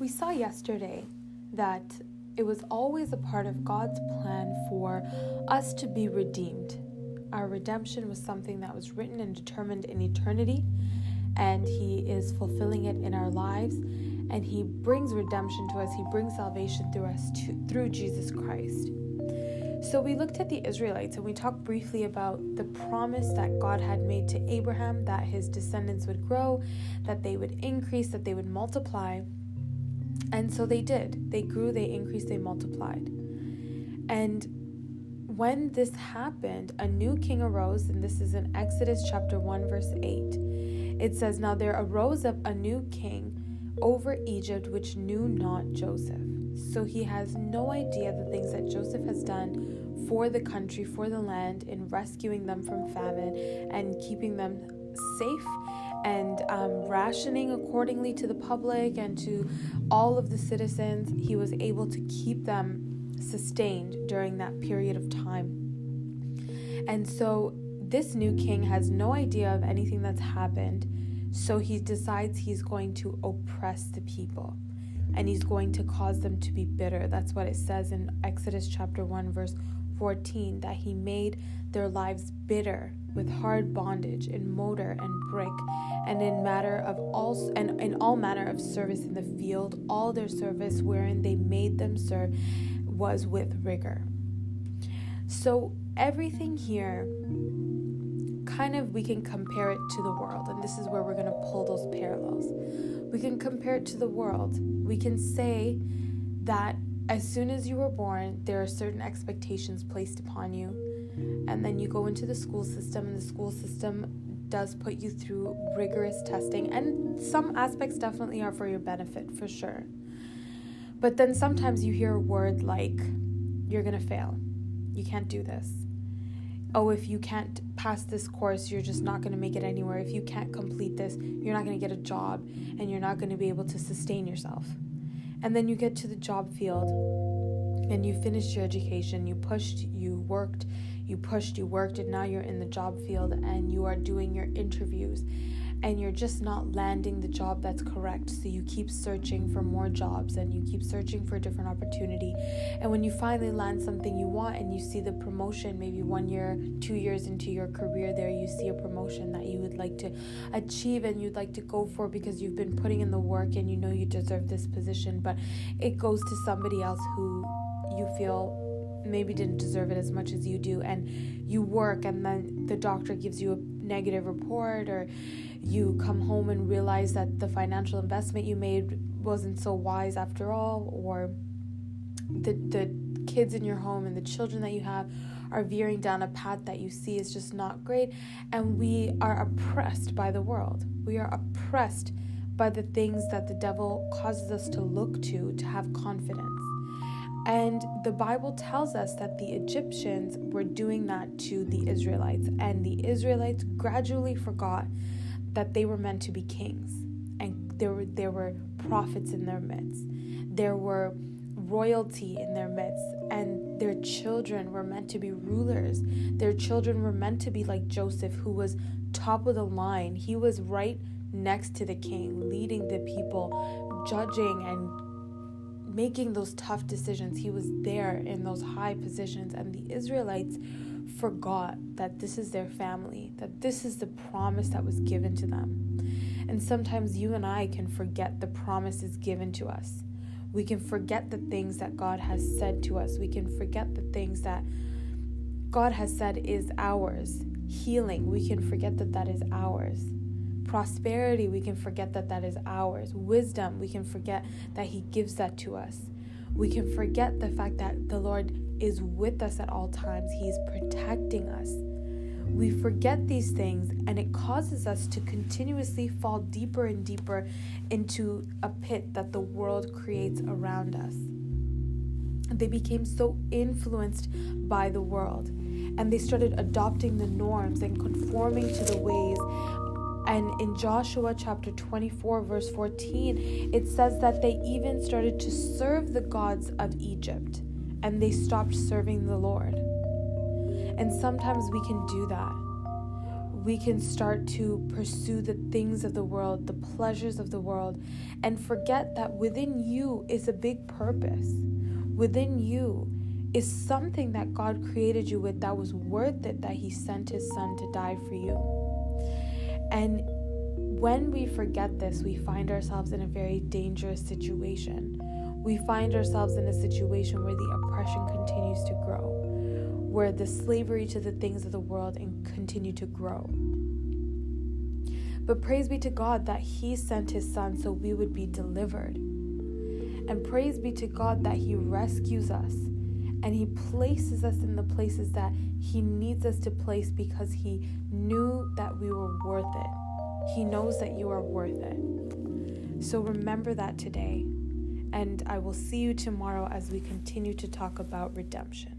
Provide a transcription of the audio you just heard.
We saw yesterday that it was always a part of God's plan for us to be redeemed. Our redemption was something that was written and determined in eternity, and He is fulfilling it in our lives, and He brings redemption to us. He brings salvation through us through Jesus Christ. So we looked at the Israelites and we talked briefly about the promise that God had made to Abraham, that his descendants would grow, that they would increase, that they would multiply. And so they did. They grew, they increased, they multiplied. And when this happened, a new king arose, and this is in Exodus chapter 1, verse 8. It says, "Now there arose up a new king over Egypt, which knew not Joseph." So he has no idea the things that Joseph has done for the country, for the land, in rescuing them from famine and keeping them safe and rationing accordingly to the public and to all of the citizens. He was able to keep them sustained during that period of time. And so this new king has no idea of anything that's happened, so he decides he's going to oppress the people and he's going to cause them to be bitter. That's what it says in Exodus chapter 1, verse 14, that he made their lives bitter with hard bondage in mortar and brick, and in all manner of service in the field. All their service wherein they made them serve was with rigor. So everything here, kind of, we can compare it to the world, and this is where we're going to pull those parallels. We can compare it to the world. We can say that as soon as you were born, there are certain expectations placed upon you, and then you go into the school system, and the school system does put you through rigorous testing, and some aspects definitely are for your benefit, for sure. But then sometimes you hear a word like, you're going to fail. You can't do this. Oh, if you can't pass this course, you're just not going to make it anywhere. If you can't complete this, you're not going to get a job, and you're not going to be able to sustain yourself. And then you get to the job field, and you finished your education, you pushed, you worked, and now you're in the job field, and you are doing your interviews, and you're just not landing the job that's correct. So you keep searching for more jobs, and you keep searching for a different opportunity. And when you finally land something you want, and you see the promotion, maybe 1 year, 2 years into your career there, you see a promotion that you would like to achieve and you'd like to go for because you've been putting in the work and you know you deserve this position, but it goes to somebody else who you feel maybe didn't deserve it as much as you do, and you work, and then the doctor gives you a negative report, or you come home and realize that the financial investment you made wasn't so wise after all, or the kids in your home and the children that you have are veering down a path that you see is just not great, and we are oppressed by the world. We are oppressed by the things that the devil causes us to look to have confidence. And the Bible tells us that the Egyptians were doing that to the Israelites, and the Israelites gradually forgot that they were meant to be kings, and there were prophets in their midst. There were royalty in their midst, and their children were meant to be rulers. Their children were meant to be like Joseph, who was top of the line. He was right next to the king, leading the people, judging and making those tough decisions. He was there in those high positions, and the Israelites forgot that this is their family, that this is the promise that was given to them. And sometimes you and I can forget the promises given to us. We can forget the things that God has said to us. We can forget the things that God has said is ours. Healing, we can forget that that is ours. Prosperity, we can forget that that is ours. Wisdom, we can forget that He gives that to us. We can forget the fact that the Lord is with us at all times. He is protecting us. We forget these things, and it causes us to continuously fall deeper and deeper into a pit that the world creates around us. They became so influenced by the world, and they started adopting the norms and conforming to the ways. And in Joshua chapter 24, verse 14, it says that they even started to serve the gods of Egypt, and they stopped serving the Lord. And sometimes we can do that. we can start to pursue the things of the world, the pleasures of the world, and forget that within you is a big purpose. Within you is something that God created you with that was worth it, that He sent His Son to die for you. And when we forget this, we find ourselves in a very dangerous situation. We find ourselves in a situation where the oppression continues to grow, where the slavery to the things of the world continue to grow. But praise be to God that He sent His Son so we would be delivered. And praise be to God that He rescues us and He places us in the places that He needs us to place because He knew that we were worth it. He knows that you are worth it. So remember that today, and I will see you tomorrow as we continue to talk about redemption.